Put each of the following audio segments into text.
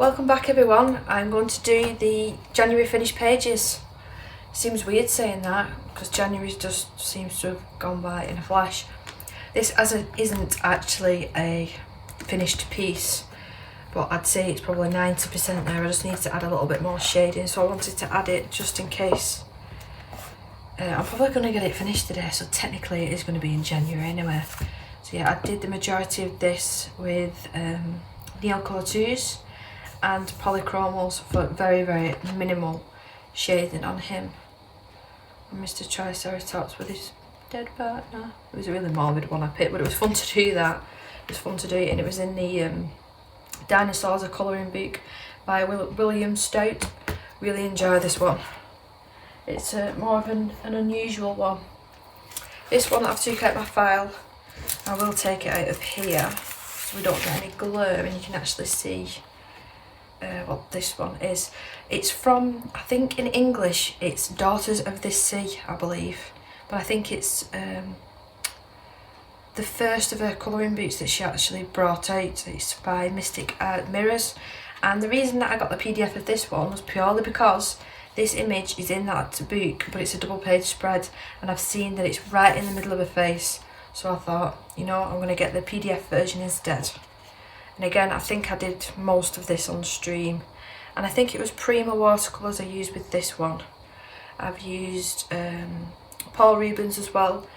Welcome back everyone. I'm going to do the January finished pages. Seems weird saying that because January just seems to have gone by in a flash. This isn't actually a finished piece, but I'd say it's probably 90% there. I just need to add a little bit more shading, so I wanted to add it just in case. I'm probably going to get it finished today, so technically it is going to be in January anyway. So yeah, I did the majority of this with Neocolor 2s and polychromals for very, very minimal shading on him. And Mr. Triceratops with his dead partner. It was a really morbid one I picked, but it was fun to do that. It was fun to do it, and it was in the Dinosaurs, a colouring book by William Stout. Really enjoy this one. It's more of an unusual one. This one I've took out my file. I will take it out of here so we don't get any glare and you can actually see what this one is. It's from, I think in English it's Daughters of the Sea, I believe, but I think it's the first of her colouring books that she actually brought out. It's by Mystic Art Mirrors, and the reason that I got the PDF of this one was purely because this image is in that book, but it's a double page spread, and I've seen that it's right in the middle of her face, so I thought, you know, I'm going to get the PDF version instead. And again, I think I did most of this on stream, and I think it was Prima watercolours I used with this one. I've used Paul Rubens as well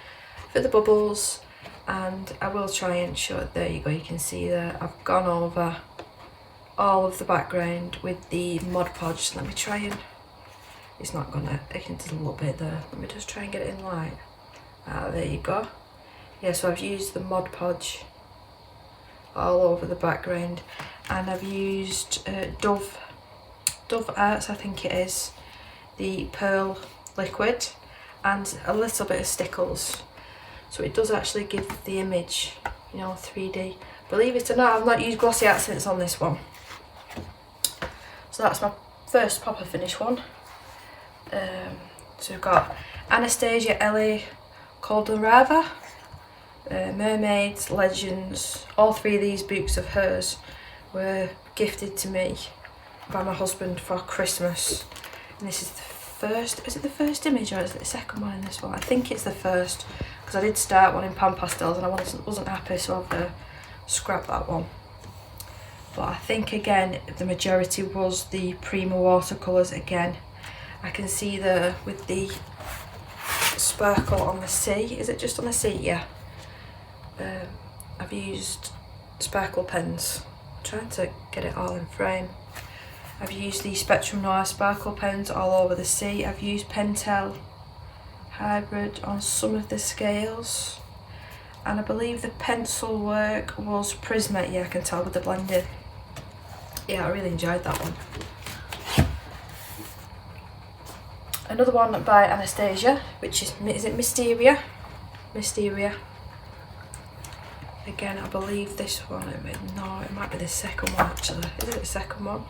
for the bubbles, and I will try and show it. There you go, you can see that I've gone over all of the background with the Mod Podge. Let me try and, it's not gonna, I can do a little bit there. Let me just try and get it in light. There you go. Yeah, so I've used the Mod Podge all over the background, and I've used Dove Arts, I think it is, the Pearl liquid, and a little bit of Stickles, so it does actually give the image, you know, 3D. Believe it or not, I've not used glossy accents on this one. So that's my first proper finish one. So we've got Anastasia Ellie Colden-Rava, Mermaids, Legends. All three of these books of hers were gifted to me by my husband for Christmas. And this is the first, is it the first image or is it the second one in this one? I think it's the first, because I did start one in Pan Pastels and I wasn't happy, so I've scrapped that one. But I think again the majority was the Prima watercolours again. I can see there with the sparkle on the sea. Is it just on the sea? Yeah. I've used sparkle pens. I'm trying to get it all in frame. I've used the Spectrum Noir sparkle pens all over the sea. I've used Pentel Hybrid on some of the scales, and I believe the pencil work was Prisma. Yeah, I can tell with the blending. Yeah, I really enjoyed that one. Another one by Anastasia, which is it Mysteria? Mysteria. Again, I believe this one, no, it might be the second one actually. Is it the second one?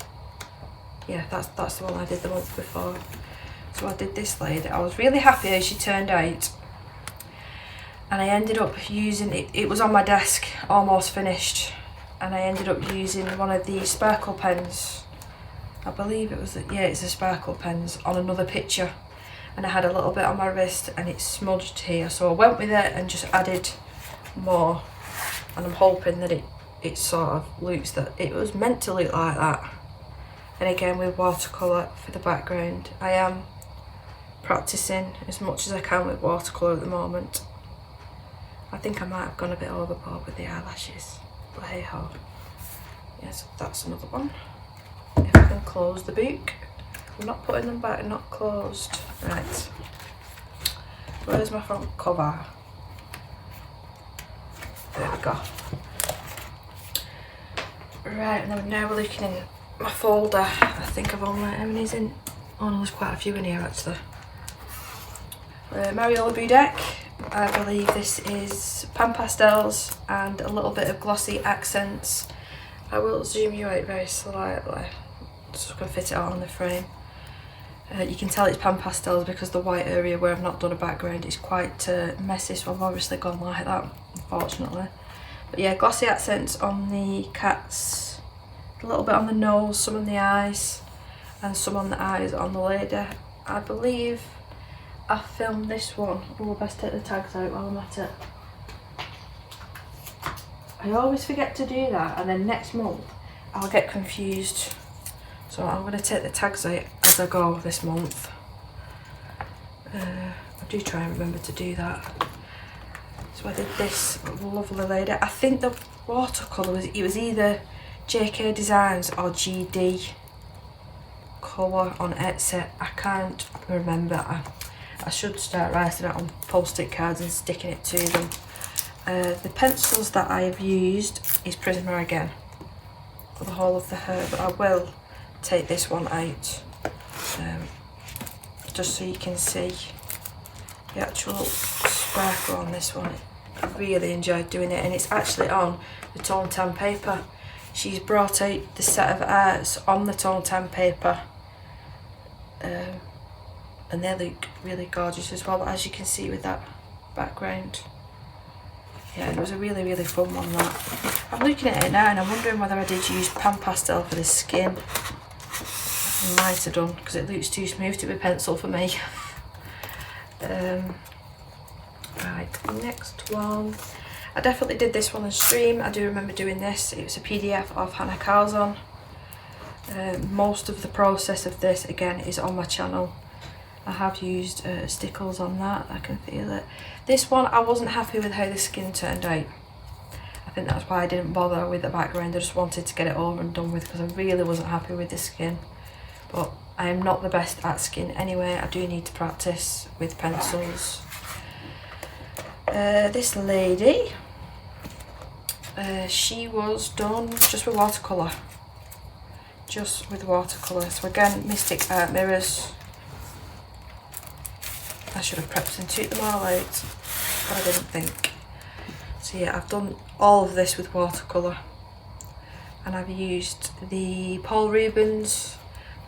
Yeah, that's the one I did the month before. So I did this lady. I was really happy as she turned out. And I ended up using it, it was on my desk, almost finished. And I ended up using one of the sparkle pens. I believe it was, yeah, it's the sparkle pens on another picture. And I had a little bit on my wrist and it smudged here. So I went with it and just added more. And I'm hoping that it sort of looks that it was meant to look like that. And again with watercolour for the background. I am practicing as much as I can with watercolour at the moment. I think I might have gone a bit overboard with the eyelashes, but hey ho. Yes, that's another one. If I can close the book. I'm not putting them back, not closed. Right. Where's my front cover? There we go. Right, and then now we're looking in my folder. I think I've only, how many's in? Oh no, there's quite a few in here actually. Mariola Budek. I believe this is Pan Pastels and a little bit of glossy accents. I will zoom you out very slightly. Just going to fit it out on the frame. You can tell it's Pan Pastels because the white area where I've not done a background is quite messy, so I've obviously gone like that, unfortunately. But yeah, glossy accents on the cat's a little bit on the nose, some on the eyes, and some on the eyes on the lady. I believe I filmed this one. Oh, best take the tags out while I'm at it. I always forget to do that, and then next month I'll get confused. So I'm going to take the tags out as I go this month. I do try and remember to do that. So I did this lovely lady. I think the watercolour was either JK Designs or GD colour on Etsy. I can't remember. I should start writing it on post-it cards and sticking it to them. The pencils that I have used is Prisma again for the whole of the hair, but I will take this one out just so you can see the actual sparkle on this one. I really enjoyed doing it, and it's actually on the Tone Tan paper. She's brought out the set of arts on the Tone Tan paper, and they look really gorgeous as well, as you can see with that background. Yeah, it was a really fun one, that. I'm looking at it now and I'm wondering whether I did use Pan Pastel for the skin. I might have done, because it looks too smooth to be pencil for me. Right, next one. I definitely did this one on stream. I do remember doing this. It was a PDF of Hannah Calzon. Most of the process of this, again, is on my channel. I have used stickles on that, I can feel it. This one, I wasn't happy with how the skin turned out. I think that's why I didn't bother with the background. I just wanted to get it over and done with, because I really wasn't happy with the skin. But I am not the best at skin anyway. I do need to practice with pencils. This lady, she was done just with watercolour. Just with watercolour. So again, Mystic Art Mirrors. I should have prepped and took them all out, but I didn't think. So yeah, I've done all of this with watercolour, and I've used the Paul Rubens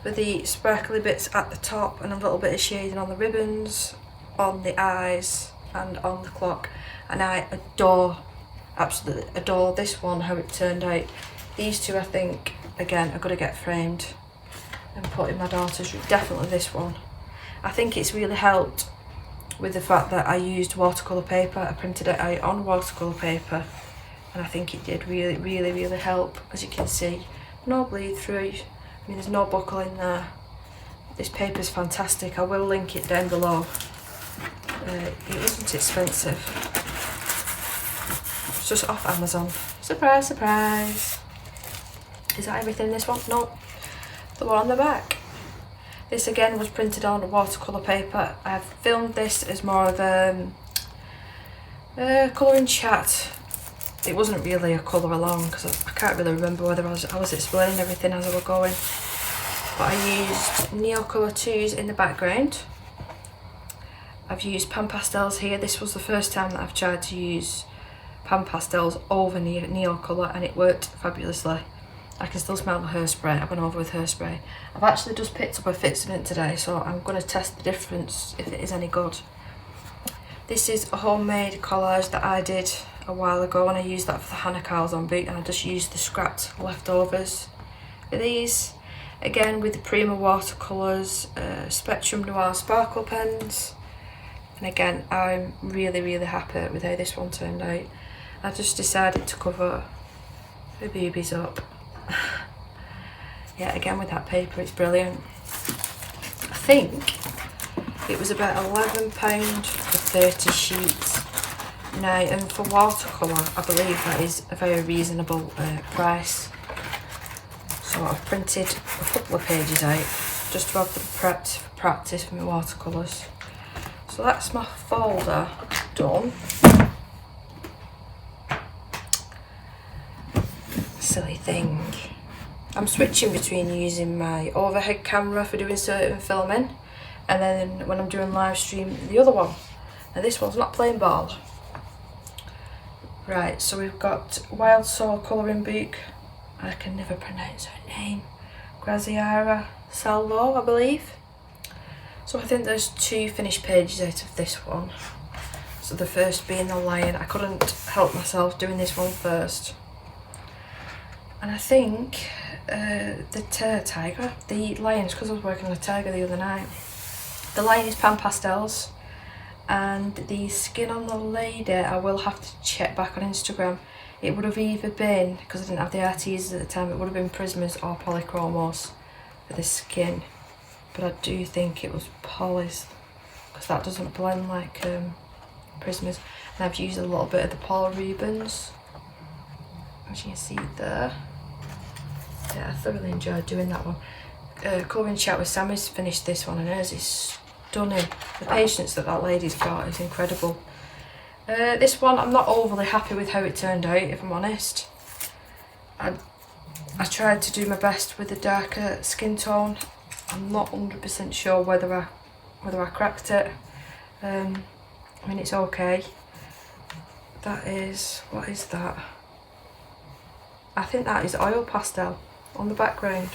for the sparkly bits at the top and a little bit of shading on the ribbons, on the eyes and on the clock. And I absolutely adore this one, how it turned out. These two, I think, again, are going to get framed and put in my daughter's room. Definitely this one. I think it's really helped with the fact that I used watercolour paper. I printed it out on watercolour paper, and I think it did really help. As you can see, no bleed through. I mean, there's no buckle in there. This paper is fantastic. I will link it down below. It wasn't expensive. It's just off Amazon. Surprise, surprise. Is that everything in this one? No. The one on the back. This again was printed on watercolour paper. I've filmed this as more of a colouring chat. It wasn't really a colour along, because I can't really remember whether I was explaining everything as I was going. But I used Neocolor 2s in the background. I've used Pan Pastels here. This was the first time that I've tried to use Pan Pastels over Neocolor, and it worked fabulously. I can still smell the hairspray. I went over with hairspray. I've actually just picked up a Fixodent today, so I'm going to test the difference if it is any good. This is a homemade collage that I did a while ago, and I used that for the Hannah Calzon book, and I just used the scrapped leftovers for these. Again with the Prima watercolours, Spectrum Noir sparkle pens, and again I'm really happy with how this one turned out. I just decided to cover the boobies up. Yeah, again with that paper, it's brilliant. I think it was about £11 for 30 sheets. Now, and for watercolour, I believe that is a very reasonable price. So I've printed a couple of pages out just to have them prepped for practice for my watercolours. So that's my folder done. Silly thing. I'm switching between using my overhead camera for doing certain filming, and then when I'm doing live stream, the other one. Now this one's not plain ball. Right, so we've got Wild Soul colouring book. I can never pronounce her name. Graziara Salvo, I believe. So I think there's 2 finished pages out of this one. So the first being the lion. I couldn't help myself doing this one first. And I think the Lions, because I was working on a tiger the other night, the Lion is Pan Pastels, and the skin on the lady I will have to check back on Instagram. It would have either been, because I didn't have the Artesas at the time, it would have been Prismas or Polychromos for the skin, but I do think it was Polys, because that doesn't blend like Prismas. And I've used a little bit of the Paul Rubens, as you can see there. Yeah, I thoroughly enjoyed doing that one. Colouring Chat with Sammy's finished this one, and hers is stunning. The patience that lady's got is incredible. This one, I'm not overly happy with how it turned out, if I'm honest. I tried to do my best with the darker skin tone. I'm not 100% sure whether I cracked it. I mean, it's okay. That is, what is that? I think that is oil pastel on the background.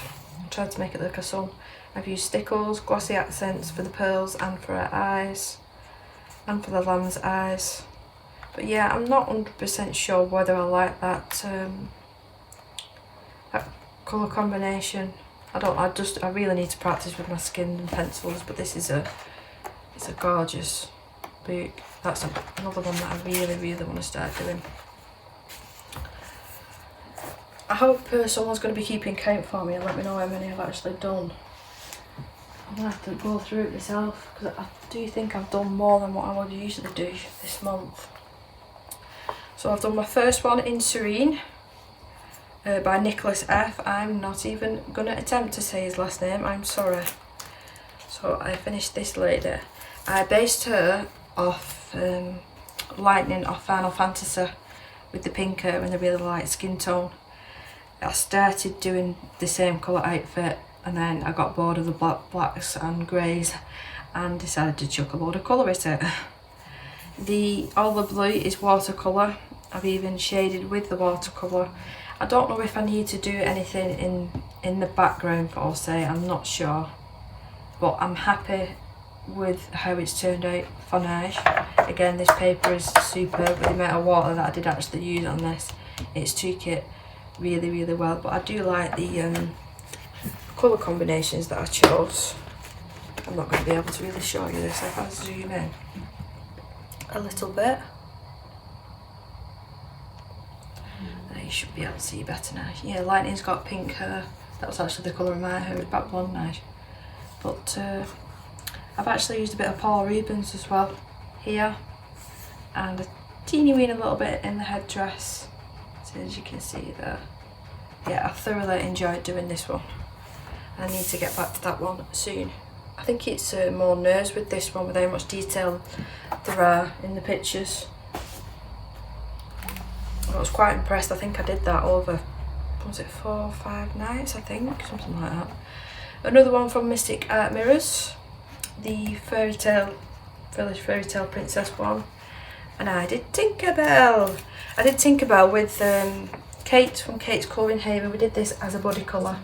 I tried to make it look like a sun. I've used Stickles, glossy accents for the pearls and for her eyes, and for the lamb's eyes. But yeah, I'm not 100% sure whether I like that colour combination. I really need to practice with my skin and pencils, but this is it's a gorgeous book. That's another one that I really, really want to start doing. I hope someone's going to be keeping count for me and let me know how many I've actually done. I'm going to have to go through it myself, because I do think I've done more than what I would usually do this month. So I've done my first one in Serene by Nicholas F. I'm not even going to attempt to say his last name, I'm sorry. So I finished this lady. I based her off Lightning off Final Fantasy with the pink hair and the really light skin tone. I started doing the same colour outfit, and then I got bored of the blacks and greys and decided to chuck a load of colour at it. All the blue is watercolour. I've even shaded with the watercolour. I don't know if I need to do anything in the background for Osei, I'm not sure. But I'm happy with how it's turned out for now. Again, this paper is superb with the amount of water that I did actually use on this. It's took it really, really well, but I do like the colour combinations that I chose. I'm not going to be able to really show you this if I zoom in a little bit. You should be able to see better now. Yeah, Lightning's got pink hair. That was actually the colour of my hair, it's back blonde now. But I've actually used a bit of Paul Rubens as well here, and a teeny weeny little bit in the headdress, so as you can see there. Yeah, I thoroughly enjoyed doing this one. I need to get back to that one soon. I think it's more nerves with this one, with how much detail there are in the pictures. I was quite impressed. I think I did that over, was it 4 or 5 nights, I think, something like that. Another one from Mystic Art Mirrors, the Village Fairy Tale Princess one, and I did Tinkerbell. I did Tinkerbell with Kate from Kate's Colouring Haven. We did this as a body colour,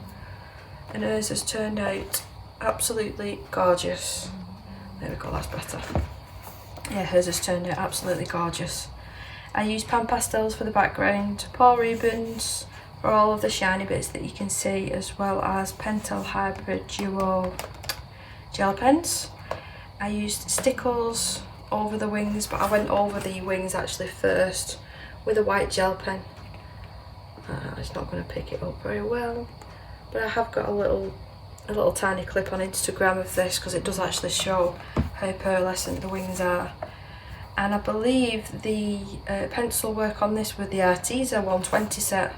and hers has turned out absolutely gorgeous. There we go, that's better. Yeah, hers has turned out absolutely gorgeous. I used Pan Pastels for the background, Paul Rubens for all of the shiny bits that you can see, as well as Pentel Hybrid Duo gel pens. I used Stickles over the wings, but I went over the wings actually first with a white gel pen. It's not going to pick it up very well, but I have got a little tiny clip on Instagram of this, because it does actually show how pearlescent the wings are. And I believe the pencil work on this with the Arteza 120 set.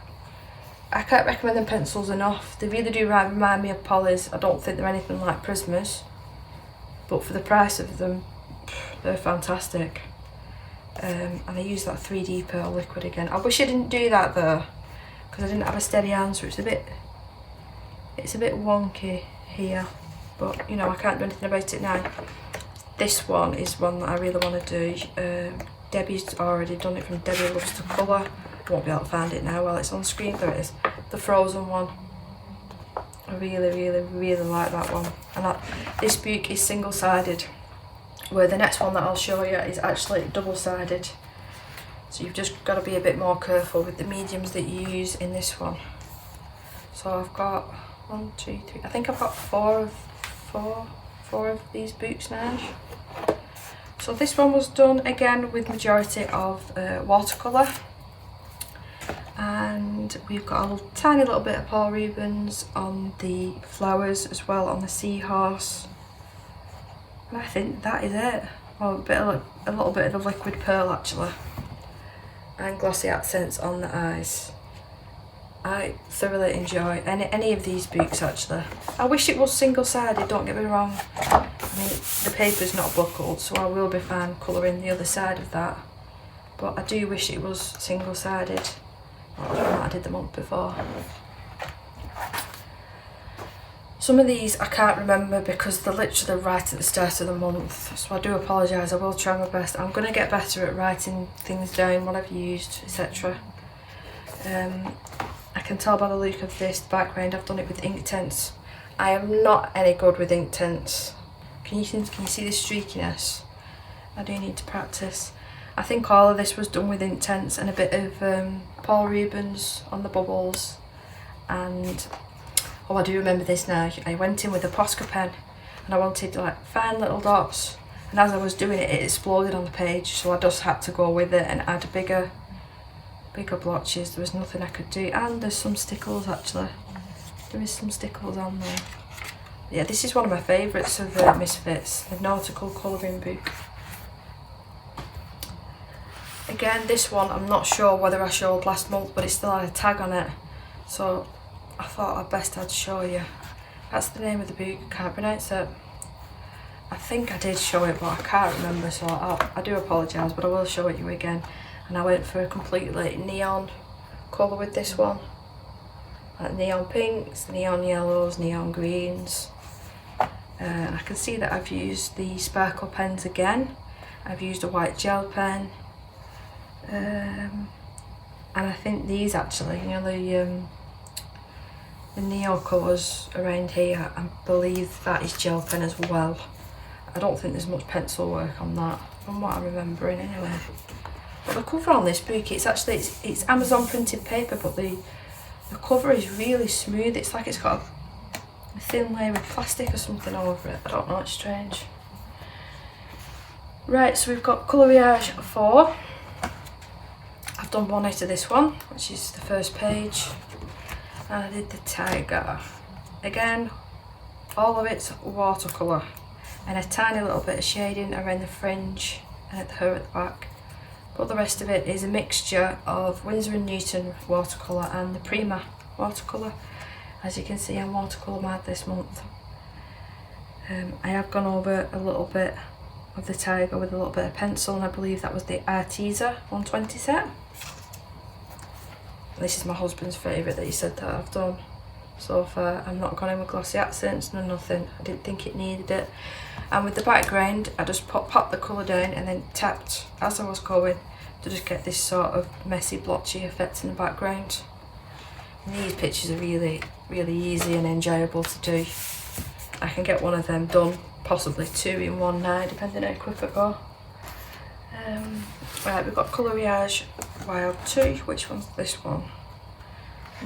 I can't recommend them pencils enough. They really do remind me of Polys. I don't think they're anything like Prismas, but for the price of them, they're fantastic. And I use that 3D Pearl liquid again. I wish I didn't do that though, because I didn't have a steady hand, so it's a bit wonky here, but you know, I can't do anything about it now. This one is one that I really want to do. Debbie's already done it from Debbie Loves to Colour. I won't be able to find it now while it's on screen. There it is, the Frozen one. I really, really, really like that one. And this book is single-sided, where the next one that I'll show you is actually double-sided. So you've just got to be a bit more careful with the mediums that you use in this one. So I've got 1, 2, 3, I think I've got four of these books now. So this one was done again with majority of watercolour, and we've got a tiny little bit of Paul Rubens on the flowers as well, on the seahorse, and I think that is it. Oh, a little bit of the liquid pearl actually, and glossy accents on the eyes. I thoroughly enjoy any of these books actually. I wish it was single-sided, don't get me wrong. I mean, the paper's not buckled, so I will be fine colouring the other side of that. But I do wish it was single-sided. I did the month before. Some of these I can't remember because they're literally right at the start of the month, so I do apologise. I will try my best. I'm going to get better at writing things down, what I've used, etc. I can tell by the look of this background I've done it with Inktense. I am not any good with Inktense. Can you see the streakiness? I do need to practice. I think all of this was done with Inktense and a bit of Paul Rubens on the bubbles. And oh, I do remember this now. I went in with a Posca pen and I wanted like fine little dots, and as I was doing it, it exploded on the page, so I just had to go with it and add bigger blotches. There was nothing I could do, and there's some stickles actually. There is some stickles on there. Yeah, this is one of my favourites of Misfits, the nautical colouring book. Again, this one I'm not sure whether I showed last month, but it still had a tag on it, so I thought I'd show you. That's the name of the book. I can't pronounce it. I think I did show it, but I can't remember, so I do apologise, but I will show it you again. And I went for a completely neon colour with this one, like neon pinks, neon yellows, neon greens. I can see that I've used the sparkle pens again. I've used a white gel pen, and I think these actually, you know, the neo colours around here, I believe that is gel pen as well. I don't think there's much pencil work on that, from what I'm remembering anyway. But the cover on this book, it's Amazon printed paper, but the cover is really smooth. It's like it's got a thin layer of plastic or something over it. I don't know, it's strange. Right, so we've got Coloriage 4. I've done one out of this one, which is the first page. And I did the tiger. Again, all of it's watercolour, and a tiny little bit of shading around the fringe and at her at the back. But the rest of it is a mixture of Winsor & Newton watercolour and the Prima watercolour. As you can see, I'm watercolour mad this month. I have gone over a little bit of the tiger with a little bit of pencil, and I believe that was the Arteza 120 set. This is my husband's favourite that he said that I've done so far. I'm not going in with glossy accents, no nothing. I didn't think it needed it. And with the background, I just popped the colour down and then tapped as I was going to just get this sort of messy, blotchy effect in the background. And these pictures are really, really easy and enjoyable to do. I can get one of them done, possibly 2 in one night, depending how quick I go. Right, we've got Coloriage Wild 2. Which one's this one?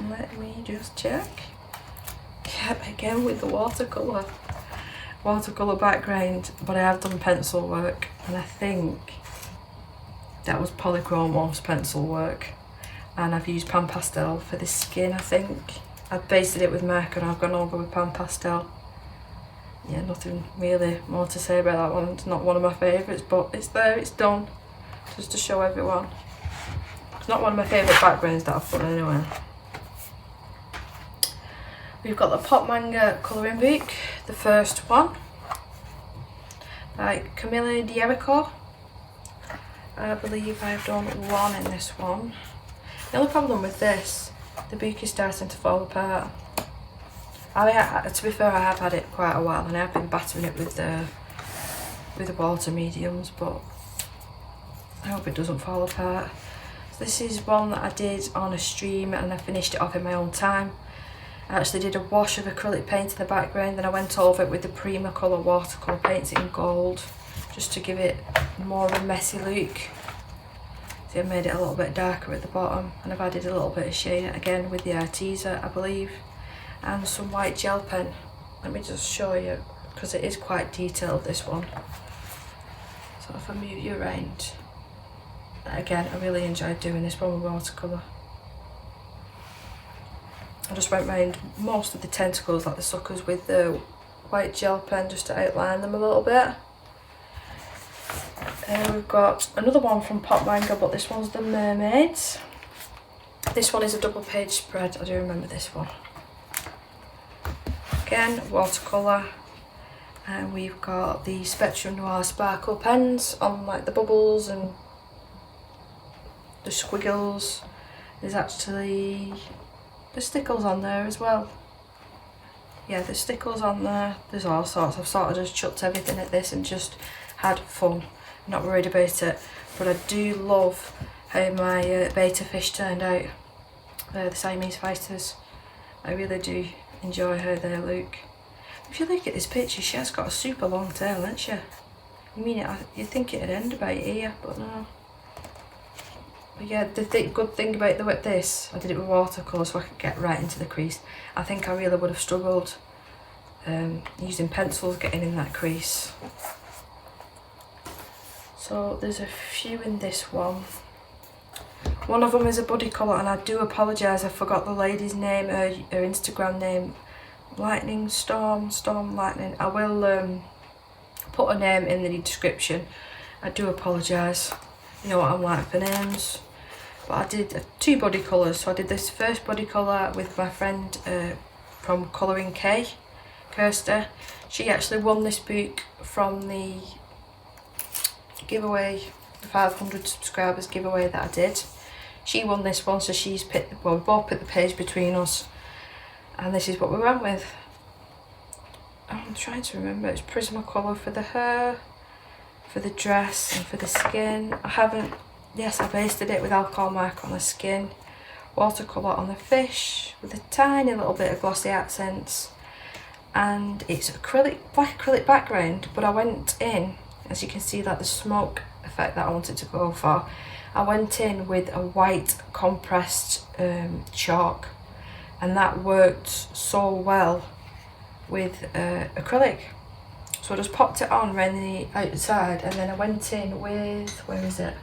Let me just check. Yep, again with the watercolour background, but I have done pencil work, and I think that was Polychromos pencil work, and I've used Pan Pastel for the skin. I think I've basted it with marker and I've gone over with Pan Pastel. Yeah, nothing really more to say about that one. It's not one of my favourites, but it's there, it's done, just to show everyone. It's not one of my favourite backgrounds that I've done anyway. We've got the Pop Manga colouring book, the first one, by Camille D'Erico. I believe I've done one in this one. The only problem with this, the book is starting to fall apart. To be fair, I have had it quite a while, and I've been battering it with the water mediums, but I hope it doesn't fall apart. So this is one that I did on a stream, and I finished it off in my own time. I actually did a wash of acrylic paint in the background, then I went over it with the Prima colour watercolour paints in gold, just to give it more of a messy look. See, I've made it a little bit darker at the bottom, and I've added a little bit of shade again with the Arteza, I believe. and some white gel pen. Let me just show you, because it is quite detailed, this one. So if I move you around, again, I really enjoyed doing this one with watercolour. I just went round most of the tentacles, like the suckers, with the white gel pen just to outline them a little bit. We've got another one from Pop Manga, but this one's the mermaids. This one is a double page spread, I do remember this one. Again, watercolour. And we've got the Spectrum Noir sparkle pens on like the bubbles and the squiggles. There's actually the stickles on there as well. Yeah, there's stickles on there. There's all sorts. I've sort of just chucked everything at this and just had fun. Not worried about it. But I do love how my beta fish turned out. The Siamese fighters. I really do enjoy how they look. If you look at this picture, she has got a super long tail, hasn't she? I mean, you'd think it'd end about here, but no. But yeah, the good thing about this, I did it with watercolour so I could get right into the crease. I think I really would have struggled using pencils getting in that crease. So there's a few in this one. One of them is a buddy colour, and I do apologise, I forgot the lady's name, her Instagram name. Lightning Storm, Storm Lightning. I will put a name in the description. I do apologise. You know what I'm like for names. But I did 2 body colours. So I did this first body colour with my friend from Colouring K, Kirsta. She actually won this book from the giveaway, the 500 subscribers giveaway that I did. She won this one, so she's picked, well, we both picked the page between us. And this is what we went with. I'm trying to remember, it's Prismacolor for the hair, for the dress and for the skin. Yes, I pasted it with alcohol mark on the skin, watercolour on the fish, with a tiny little bit of glossy accents. And it's acrylic, black acrylic background, but I went in, as you can see, like the smoke effect that I wanted to go for. I went in with a white compressed chalk, and that worked so well with acrylic. So I just popped it on around the outside, and then I went in with, where is it,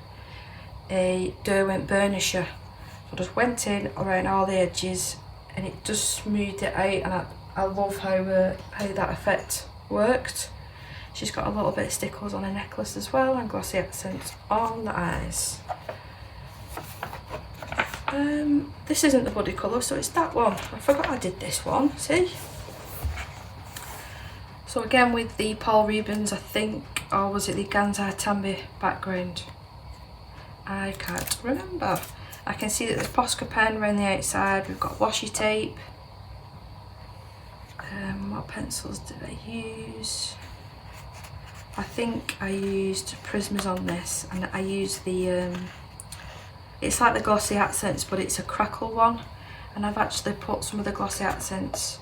a Derwent burnisher. So I just went in around all the edges, and it just smoothed it out, and I love how that effect worked. She's got a little bit of stickles on her necklace as well, and glossy accents on the eyes. This isn't the body colour, so it's that one. I forgot I did this one, see? So again with the Paul Rubens, I think, or was it the Gansai Tambi background? I can't remember. I can see that there's Posca pen around the outside, we've got washi tape. What pencils did I use? I think I used Prismas on this, and I used the, it's like the glossy accents, but it's a crackle one, and I've actually put some of the glossy accents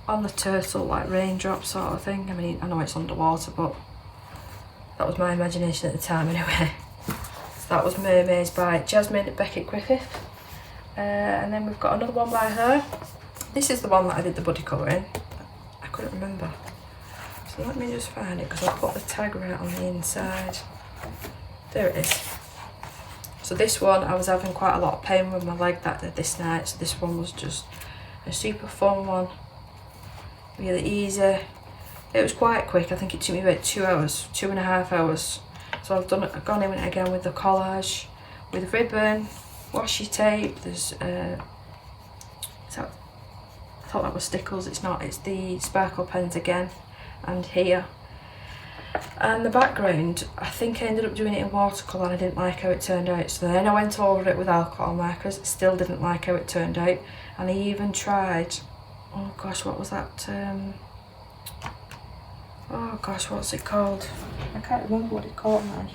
on the turtle, like raindrops sort of thing. I mean, I know it's underwater, but that was my imagination at the time anyway. So that was Mermaids by Jasmine Beckett Griffith. And then we've got another one by her. This is the one that I did the body colour in. I couldn't remember. So let me just find it, because I put the tag right on the inside. There it is. So this one, I was having quite a lot of pain with my leg this night, so this one was just a super fun one. Really easy. It was quite quick. I think it took me about 2 hours, 2.5 hours. So I've gone in again with the collage, with ribbon, washi tape. There's I thought that was stickles. It's not. It's the sparkle pens again, and here. And the background, I think I ended up doing it in watercolour, and I didn't like how it turned out. So then I went over it with alcohol markers. Still didn't like how it turned out, and I even tried. Oh gosh, what was that? Oh gosh, what's it called? I can't remember what it's called now.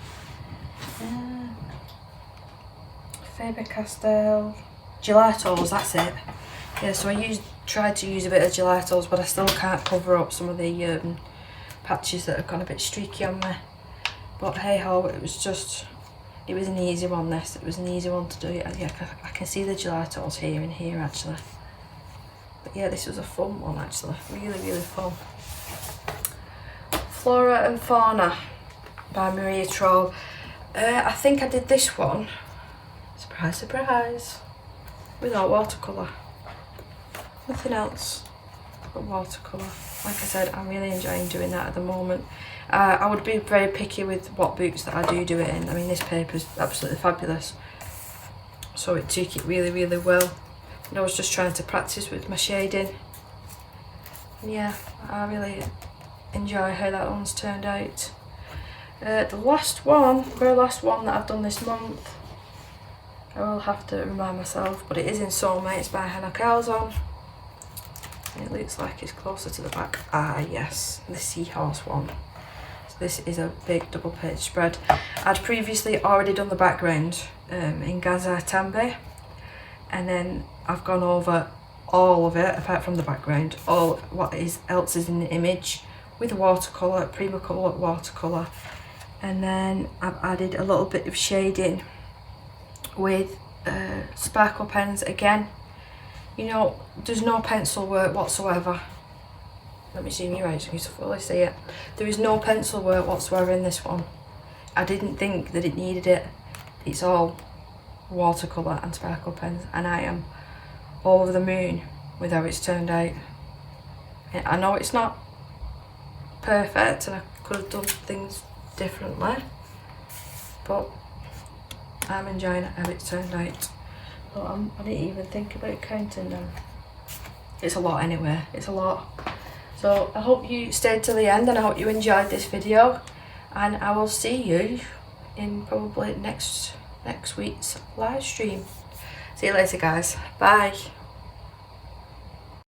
Faber-Castell gelatos, that's it. Yeah, so I tried to use a bit of gelatos, but I still can't cover up some of the patches that have gone a bit streaky on me. But hey ho, it was an easy one. It was an easy one to do. Yeah, I can see the gelatos here and here actually. But yeah, this was a fun one actually, really fun. Flora and Fauna by Maria Troll. I think I did this one, surprise surprise, without watercolour. Nothing else but watercolour. Like I said, I'm really enjoying doing that at the moment. I would be very picky with what books that I do it in. I mean, this paper's absolutely fabulous, so it took it really well. And I was just trying to practice with my shading. And yeah, I really enjoy how that one's turned out. The very last one that I've done this month, I will have to remind myself, but it is in Soulmates by Hannah Calzon. It looks like it's closer to the back. Ah yes, the seahorse one. So this is a big double page spread. I'd previously already done the background in Gaza Tambe, and then I've gone over all of it apart from the background, all what else is in the image with watercolour, Primacolor watercolour, and then I've added a little bit of shading with sparkle pens again. You know, there's no pencil work whatsoever. Let me zoom you out so you can fully see it. There is no pencil work whatsoever in this one. I didn't think that it needed it. It's all watercolour and sparkle pens, and I am over the moon with how it's turned out. I know it's not perfect and I could have done things differently, but I'm enjoying how it's turned out. But I didn't even think about counting now. It's a lot anyway, it's a lot. So I hope you stayed till the end and I hope you enjoyed this video, and I will see you in probably next week's live stream. See you later guys, bye.